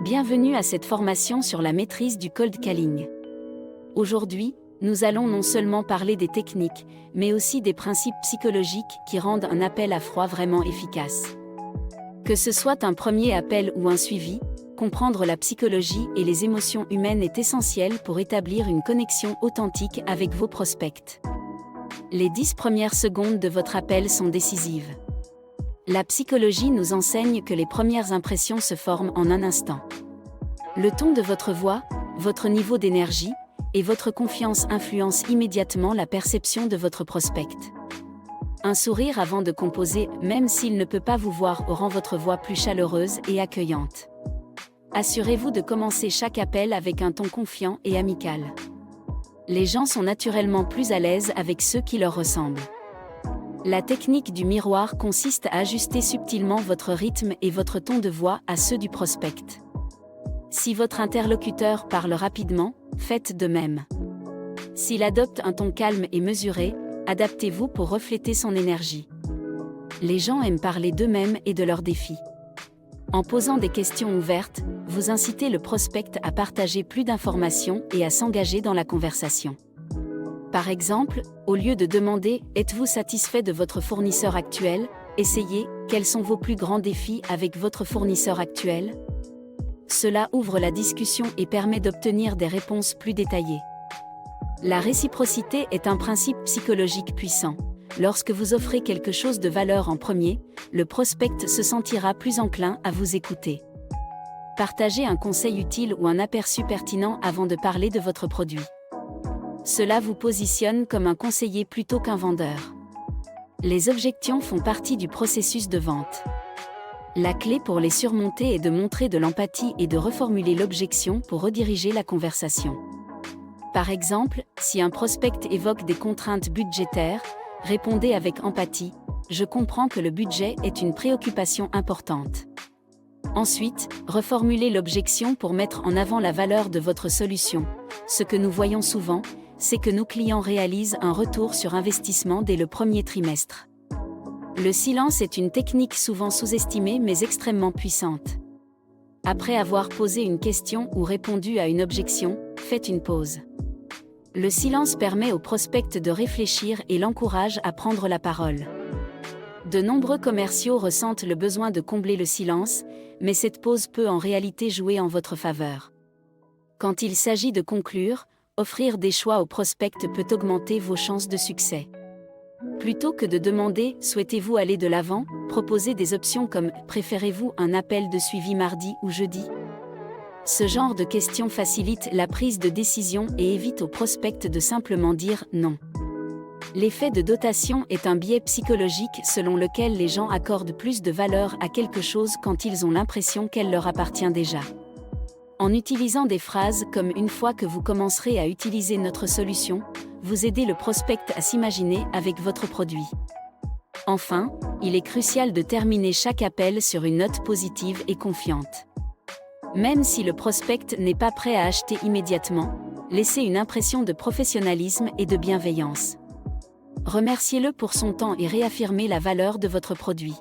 Bienvenue à cette formation sur la maîtrise du cold calling. Aujourd'hui, nous allons non seulement parler des techniques, mais aussi des principes psychologiques qui rendent un appel à froid vraiment efficace. Que ce soit un premier appel ou un suivi, comprendre la psychologie et les émotions humaines est essentiel pour établir une connexion authentique avec vos prospects. Les 10 premières secondes de votre appel sont décisives. La psychologie nous enseigne que les premières impressions se forment en un instant. Le ton de votre voix, votre niveau d'énergie et votre confiance influencent immédiatement la perception de votre prospect. Un sourire avant de composer, même s'il ne peut pas vous voir, rend votre voix plus chaleureuse et accueillante. Assurez-vous de commencer chaque appel avec un ton confiant et amical. Les gens sont naturellement plus à l'aise avec ceux qui leur ressemblent. La technique du miroir consiste à ajuster subtilement votre rythme et votre ton de voix à ceux du prospect. Si votre interlocuteur parle rapidement, faites de même. S'il adopte un ton calme et mesuré, adaptez-vous pour refléter son énergie. Les gens aiment parler d'eux-mêmes et de leurs défis. En posant des questions ouvertes, vous incitez le prospect à partager plus d'informations et à s'engager dans la conversation. Par exemple, au lieu de demander « Êtes-vous satisfait de votre fournisseur actuel ?», essayez « Quels sont vos plus grands défis avec votre fournisseur actuel ?» Cela ouvre la discussion et permet d'obtenir des réponses plus détaillées. La réciprocité est un principe psychologique puissant. Lorsque vous offrez quelque chose de valeur en premier, le prospect se sentira plus enclin à vous écouter. Partagez un conseil utile ou un aperçu pertinent avant de parler de votre produit. Cela vous positionne comme un conseiller plutôt qu'un vendeur. Les objections font partie du processus de vente. La clé pour les surmonter est de montrer de l'empathie et de reformuler l'objection pour rediriger la conversation. Par exemple, si un prospect évoque des contraintes budgétaires, répondez avec empathie « Je comprends que le budget est une préoccupation importante ». Ensuite, reformulez l'objection pour mettre en avant la valeur de votre solution. Ce que nous voyons souvent, c'est que nos clients réalisent un retour sur investissement dès le premier trimestre. Le silence est une technique souvent sous-estimée mais extrêmement puissante. Après avoir posé une question ou répondu à une objection, faites une pause. Le silence permet au prospect de réfléchir et l'encourage à prendre la parole. De nombreux commerciaux ressentent le besoin de combler le silence, mais cette pause peut en réalité jouer en votre faveur. Quand il s'agit de conclure, offrir des choix au prospect peut augmenter vos chances de succès. Plutôt que de demander « Souhaitez-vous aller de l'avant ?», proposez des options comme « Préférez-vous un appel de suivi mardi ou jeudi ?» Ce genre de questions facilite la prise de décision et évite au prospect de simplement dire « non ». L'effet de dotation est un biais psychologique selon lequel les gens accordent plus de valeur à quelque chose quand ils ont l'impression qu'elle leur appartient déjà. En utilisant des phrases comme « une fois que vous commencerez à utiliser notre solution », vous aidez le prospect à s'imaginer avec votre produit. Enfin, il est crucial de terminer chaque appel sur une note positive et confiante. Même si le prospect n'est pas prêt à acheter immédiatement, laissez une impression de professionnalisme et de bienveillance. Remerciez-le pour son temps et réaffirmez la valeur de votre produit.